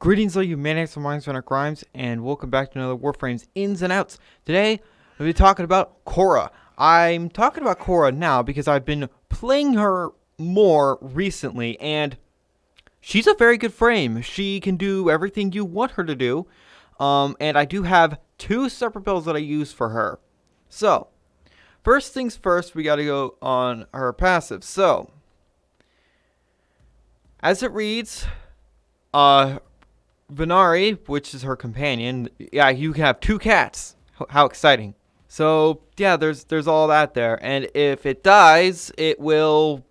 Greetings all you maniacs and minds runner crimes, and welcome back to another Warframe's Ins and Outs. Today, we'll be talking about Khoras. I'm talking about Khoras now because I've been playing her more recently, and she's a very good frame. She can do everything you want her to do, and I do have two separate builds that I use for her. So, first things first, we gotta go on her passive. So, as it reads, Benari, which is her companion. Yeah, you can have two cats. How exciting. So, yeah, there's all that there. And if it dies, it will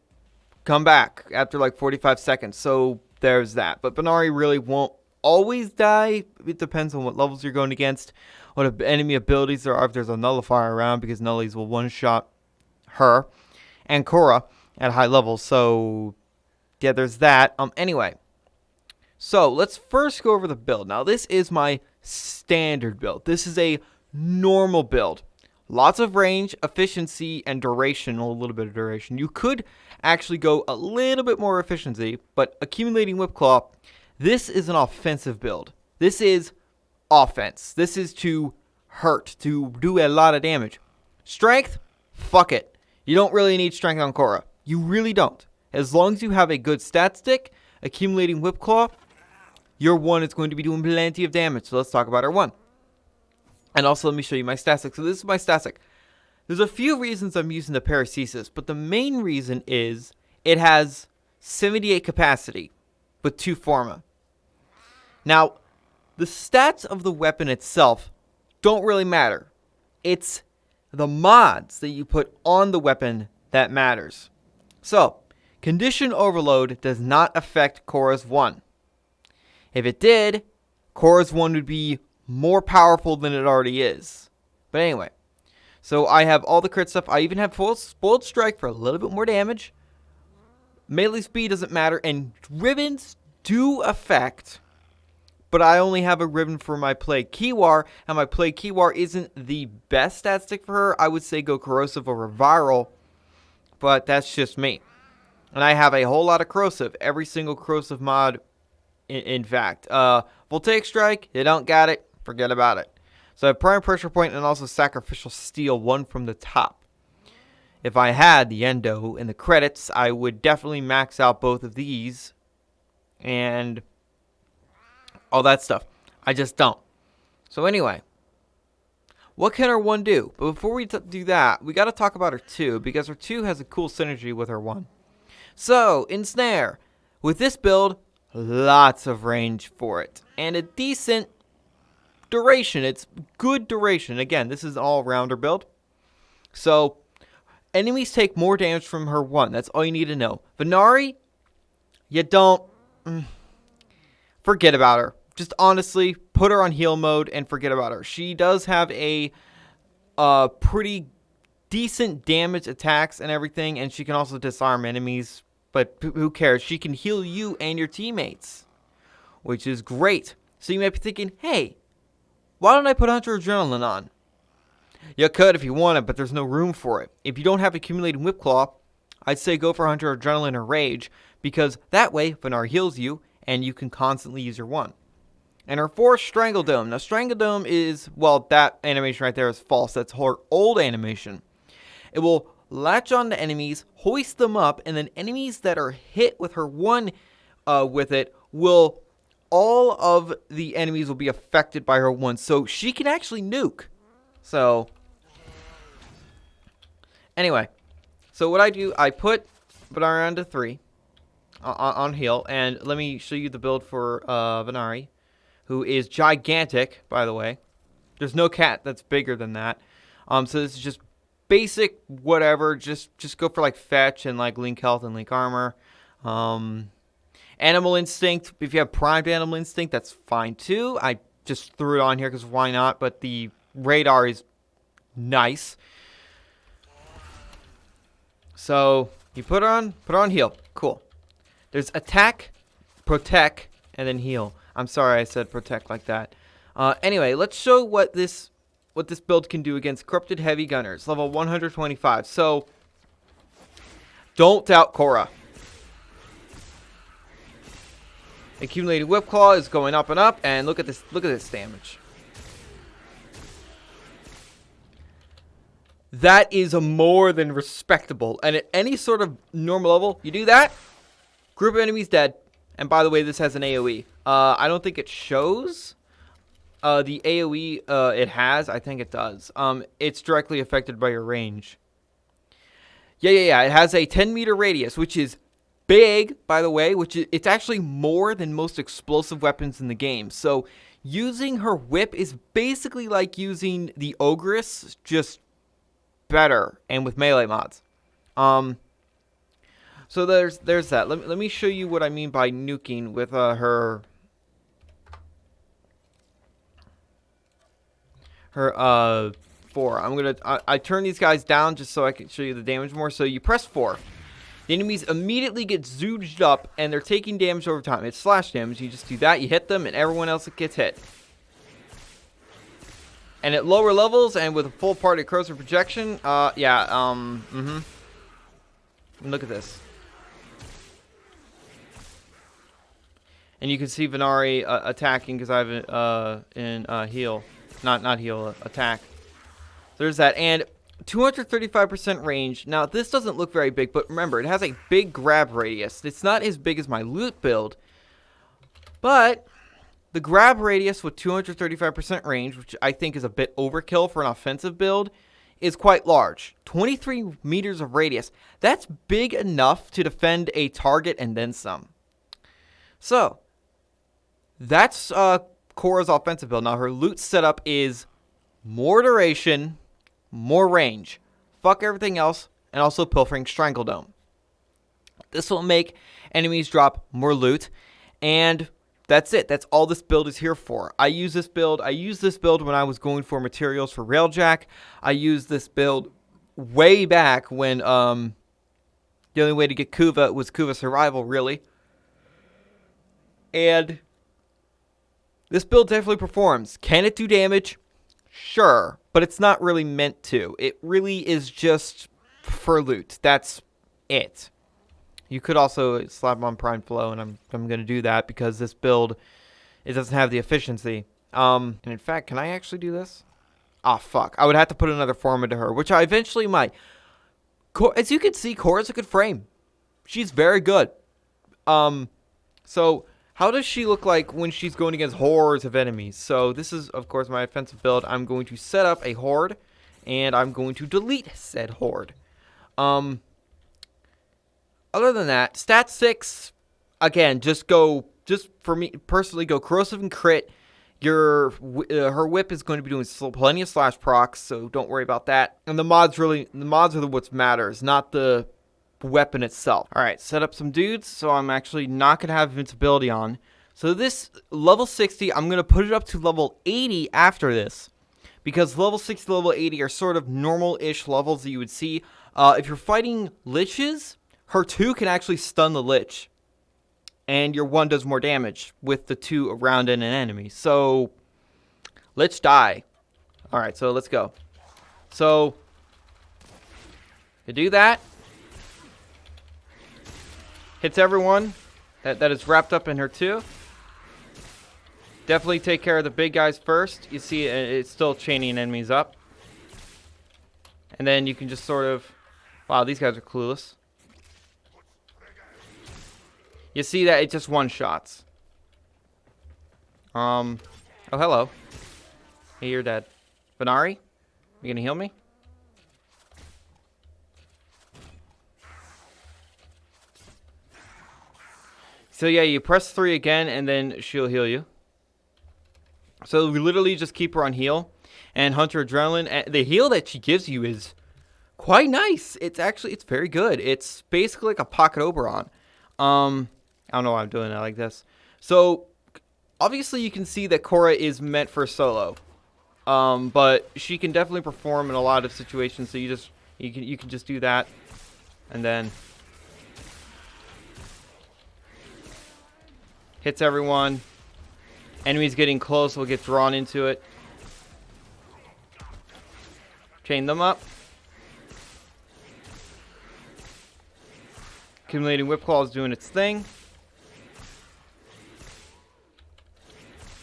come back after like 45 seconds. So, there's that. But Benari really won't always die. It depends on what levels you're going against, what enemy abilities there are, if there's a nullifier around, because nullies will one-shot her and Khoras at high levels. So, yeah, there's that. Anyway. So, let's first go over the build. Now, this is my standard build. This is a normal build. Lots of range, efficiency, and duration. A little bit of duration. You could actually go a little bit more efficiency, but accumulating Whip Claw, this is an offensive build. This is offense. This is to hurt, to do a lot of damage. Strength, fuck it. You don't really need strength on Khoras. You really don't. As long as you have a good stat stick, accumulating Whip Claw, your one is going to be doing plenty of damage. So let's talk about our one. And also let me show you my static. So this is my static. There's a few reasons I'm using the Paracesis, but the main reason is it has 78 capacity with 2 Forma. Now, the stats of the weapon itself don't really matter. It's the mods that you put on the weapon that matters. So, Condition Overload does not affect Khoras 1. If it did, Khoras 1 would be more powerful than it already is. But anyway, so I have all the crit stuff. I even have full Spoiled Strike for a little bit more damage. Melee speed doesn't matter, and ribbons do affect, but I only have a ribbon for my Plague Kiwar, and my Plague Kiwar isn't the best stat stick for her. I would say go Corrosive over Viral, but that's just me. And I have a whole lot of Corrosive. Every single Corrosive mod, in fact. Voltaic Strike, you don't got it. Forget about it. So I have Prime Pressure Point and also Sacrificial Steel, one from the top. If I had the Endo in the credits, I would definitely max out both of these. And all that stuff. I just don't. So anyway. What can our 1 do? But before we do that, we got to talk about her 2. Because her 2 has a cool synergy with her 1. So, Ensnare. With this build, lots of range for it. And a decent duration. It's good duration. Again, this is an all-rounder build. So, enemies take more damage from her 1. That's all you need to know. Benari, you don't... forget about her. Just honestly, put her on heal mode and forget about her. She does have a pretty decent damage attacks and everything, and she can also disarm enemies. But who cares? She can heal you and your teammates, which is great. So you might be thinking, hey, why don't I put Hunter Adrenaline on? You could if you wanted, but there's no room for it. If you don't have Accumulating Whip Claw, I'd say go for Hunter Adrenaline or Rage, because that way, Benar heals you, and you can constantly use your 1. And her 4, Strangle Dome. Now, Strangle Dome is, well, that animation right there is false. That's her old animation. It will latch on to enemies, hoist them up, and then enemies that are hit with her 1 with it will... all of the enemies will be affected by her 1. So she can actually nuke. So, anyway. So what I do, I put Benari onto 3 on heal. And let me show you the build for Benari, who is gigantic, by the way. There's no cat that's bigger than that. So this is just basic whatever. Just go for like fetch and like link health and link armor. Animal Instinct, if you have primed Animal Instinct, that's fine too. I just threw it on here because why not? But the radar is nice. So you put her on heal. Cool. There's attack, protect, and then heal. I'm sorry I said protect like that. Anyway, let's show what this build can do against Corrupted Heavy Gunners, level 125. So don't doubt Khoras. Accumulated whip claw is going up and up, and look at this damage. That is a more than respectable. And at any sort of normal level, you do that, group of enemies dead. And by the way, this has an AoE. I don't think it shows the AoE it has. I think it does. It's directly affected by your range. Yeah. It has a 10-meter radius, which is big, by the way, it's actually more than most explosive weapons in the game. So using her whip is basically like using the Ogress, just better and with melee mods. So there's that. Let me show you what I mean by nuking with her 4. I turn these guys down just so I can show you the damage more. So you press 4. The enemies immediately get zooged up and they're taking damage over time. It's slash damage. You just do that, you hit them, and everyone else gets hit. And at lower levels and with a full party corrosive projection, Look at this. And you can see Benari attacking because I have it heal. Not heal, attack. There's that. And 235% range. Now, this doesn't look very big, but remember, it has a big grab radius. It's not as big as my loot build, but the grab radius with 235% range, which I think is a bit overkill for an offensive build, is quite large. 23 meters of radius. That's big enough to defend a target and then some. So, that's Khoras' offensive build. Now, her loot setup is more duration, more range. Fuck everything else, and also pilfering Strangledome. This will make enemies drop more loot, and that's it. That's all this build is here for. I use this build when I was going for materials for Railjack. I used this build way back when the only way to get Kuva was Kuva Survival, really. And this build definitely performs. Can it do damage? Sure, but it's not really meant to. It really is just for loot. That's it. You could also slap on Prime Flow, and I'm going to do that because this build, it doesn't have the efficiency. And in fact, can I actually do this? Ah, fuck. I would have to put another form into her, which I eventually might. As you can see, Khora's a good frame. She's very good. So how does she look like when she's going against hordes of enemies? So this is, of course, my offensive build. I'm going to set up a horde, and I'm going to delete said horde. Other than that, stat 6, again, just for me personally, go corrosive and crit. Her whip is going to be doing plenty of slash procs, so don't worry about that. And the mods are what matters, not the weapon itself. All right, set up some dudes, so I'm actually not going to have invincibility on. So this level 60, I'm going to put it up to level 80 after this, because level 60 to level 80 are sort of normal-ish levels that you would see. If you're fighting liches, her 2 can actually stun the lich, and your 1 does more damage with the 2 around an enemy. So, lich die. All right, so let's go. So, you do that. Hits everyone that is wrapped up in her 2. Definitely take care of the big guys first. You see it's still chaining enemies up. And then you can just sort of... Wow, these guys are clueless. You see that it just one-shots. Oh, hello. Hey, you're dead. Benari? You gonna heal me? So yeah, you press 3 again, and then she'll heal you. So we literally just keep her on heal. And Hunter Adrenaline, and the heal that she gives you is quite nice. It's very good. It's basically like a pocket Oberon. I don't know why I'm doing that like this. So, obviously you can see that Khora is meant for solo. But she can definitely perform in a lot of situations, so you can just do that. And then hits everyone. Enemies getting close will get drawn into it. Chain them up. Accumulating Whip Claw is doing its thing.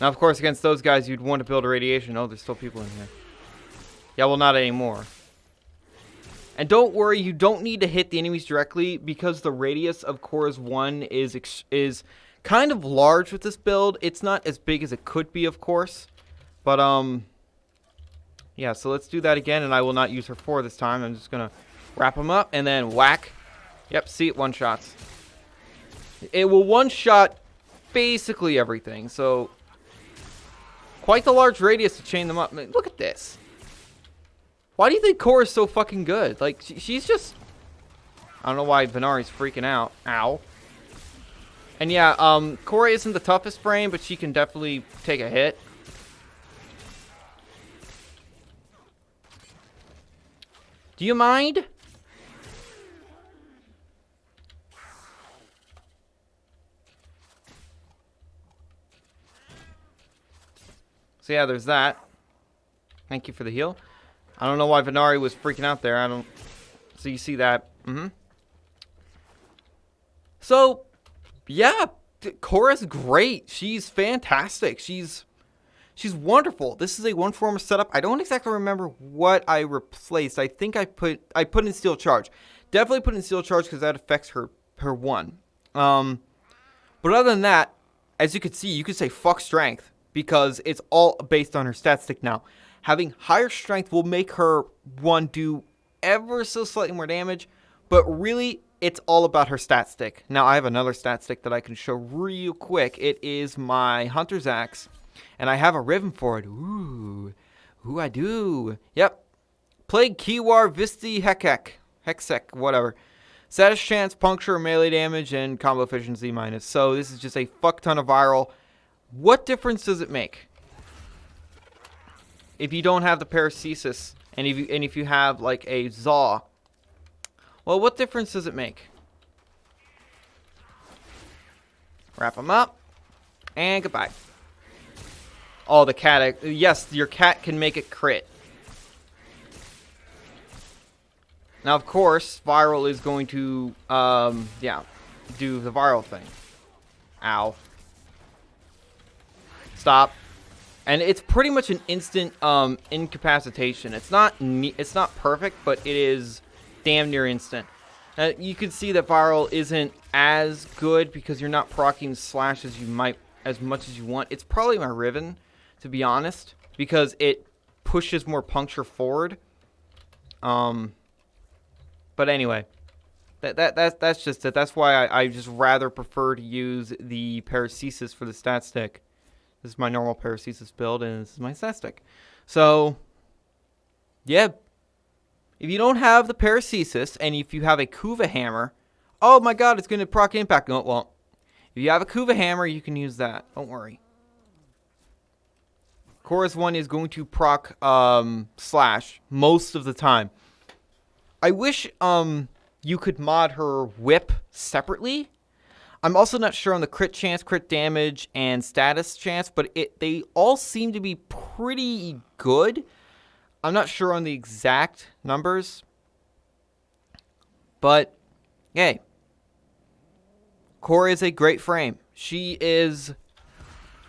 Now, of course, against those guys, you'd want to build a radiation. Oh, there's still people in here. Yeah, well, not anymore. And don't worry, you don't need to hit the enemies directly because the radius of Khoras 1 is kind of large with this build. It's not as big as it could be, of course. But, yeah, so let's do that again, and I will not use her 4 this time. I'm just going to wrap them up and then whack. Yep, see it one-shots. It will one-shot basically everything, so quite the large radius to chain them up. I mean, look at this. Why do you think Khora's so fucking good? Like, she's just... I don't know why Benari's freaking out. Ow. And yeah, Khora isn't the toughest frame, but she can definitely take a hit. Do you mind? So yeah, there's that. Thank you for the heal. I don't know why Benari was freaking out there. I don't... So you see that. So, yeah. Khora's great. She's fantastic. She's wonderful. This is a one-former setup. I don't exactly remember what I replaced. I think I put in Steel Charge. Definitely put in Steel Charge because that affects her 1. But other than that, as you can see, you could say fuck Strength because it's all based on her stat stick now. Having higher strength will make her 1 do ever so slightly more damage, but really, it's all about her stat stick. Now, I have another stat stick that I can show real quick. It is my Hunter's Axe, and I have a ribbon for it. Ooh, I do. Yep. Plague, Kiwar, Visti, Hexek, whatever. Status chance, puncture, melee damage, and combo efficiency minus. So this is just a fuck ton of viral. What difference does it make if you don't have the paracesis and if you have like a Zaw? Well, what difference does it make? Wrap them up and goodbye. Oh, the cat. Yes, your cat can make it crit. Now, of course, viral is going to yeah, do the viral thing. Ow. Stop. And it's pretty much an instant incapacitation. It's not perfect, but it is damn near instant. You can see that viral isn't as good because you're not proccing slash as much as you want. It's probably my Riven, to be honest, because it pushes more puncture forward. But anyway, that's just it. That's why I just rather prefer to use the paracesis for the stat stick. This is my normal paracesis build, and this is my stat stick. So, yeah. If you don't have the paracesis, and if you have a Kuva hammer, oh my god, it's going to proc impact. No, it won't. If you have a Kuva hammer, you can use that. Don't worry. Khoras 1 is going to proc slash most of the time. I wish you could mod her whip separately. I'm also not sure on the crit chance, crit damage, and status chance, but they all seem to be pretty good. I'm not sure on the exact numbers, but hey, Khora is a great frame. She is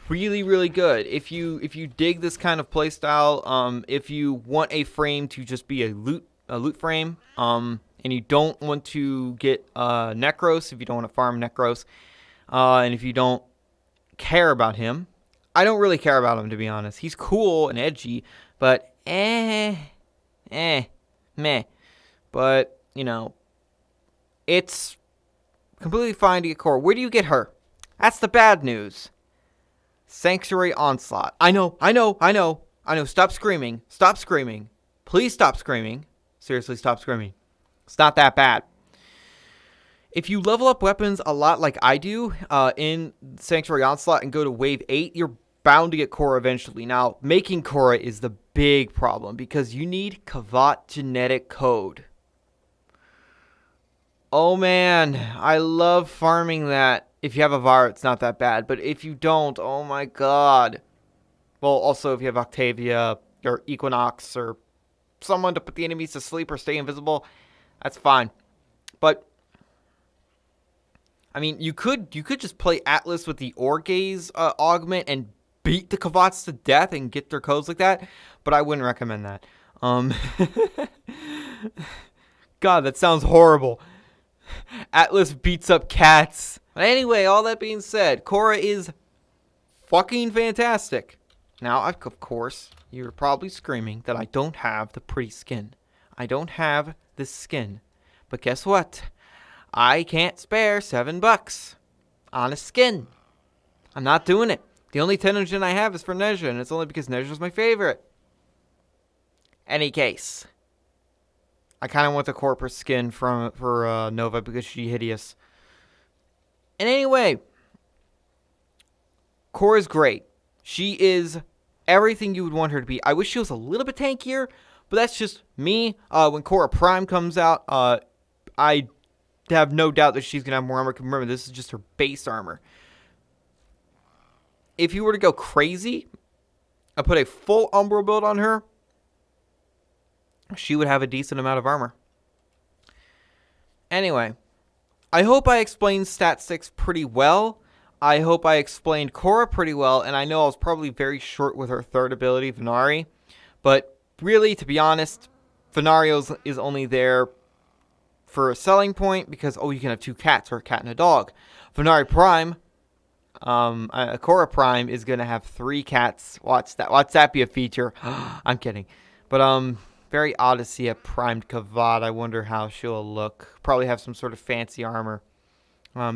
really, really good. If you dig this kind of playstyle, if you want a frame to just be a loot frame, and you don't want to get Necros, if you don't want to farm Necros, and if you don't care about him, I don't really care about him, to be honest. He's cool and edgy, but meh. But, you know, it's completely fine to get Khora. Where do you get her? That's the bad news. Sanctuary Onslaught. I know. Stop screaming. Stop screaming. Please stop screaming. Seriously, stop screaming. It's not that bad. If you level up weapons a lot like I do in Sanctuary Onslaught and go to Wave 8, you're bound to get Khora eventually. Now, making Khora is the big problem because you need Kavat genetic code. Oh man, I love farming that. If you have a Var, it's not that bad. But if you don't, oh my god. Well, also if you have Octavia or Equinox or someone to put the enemies to sleep or stay invisible, that's fine. But I mean, you could just play Atlas with the Orgaze augment and beat the Kavats to death and get their codes like that, but I wouldn't recommend that. God, that sounds horrible. Atlas beats up cats. But anyway, all that being said, Khora is fucking fantastic. Now, of course, you're probably screaming that I don't have the pretty skin. I don't have this skin. But guess what? I can't spare $7 on a skin. I'm not doing it. The only Tennogen I have is for Nezha, and it's only because Nezha's my favorite. Any case, I kind of want the corporate skin for Nova because she's hideous. And anyway, Khora's great. She is everything you would want her to be. I wish she was a little bit tankier, but that's just me. When Khora Prime comes out, I have no doubt that she's going to have more armor. Remember, this is just her base armor. If you were to go crazy, I put a full Umbral build on her, she would have a decent amount of armor. Anyway, I hope I explained Stat 6 pretty well. I hope I explained Khora pretty well, and I know I was probably very short with her third ability, Benari. But really, to be honest, Venari is only there for a selling point because, you can have 2 cats or a cat and a dog. Benari Prime, Khora Prime is going to have 3 cats. Watch that be a feature. I'm kidding. But, very odd to see a primed Kavat. I wonder how she'll look. Probably have some sort of fancy armor.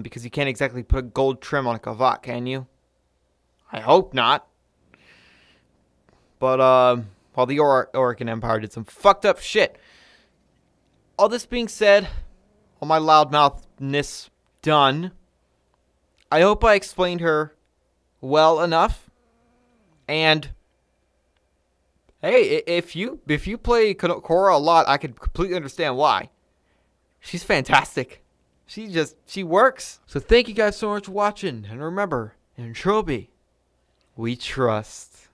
Because you can't exactly put a gold trim on a Kavat, can you? I hope not. But, while the Orican Empire did some fucked up shit. All this being said, all my loudmouthness done, I hope I explained her well enough. And hey, if you play Khora a lot, I can completely understand why. She's fantastic. She works. So thank you guys so much for watching. And remember, in Trilby, we trust.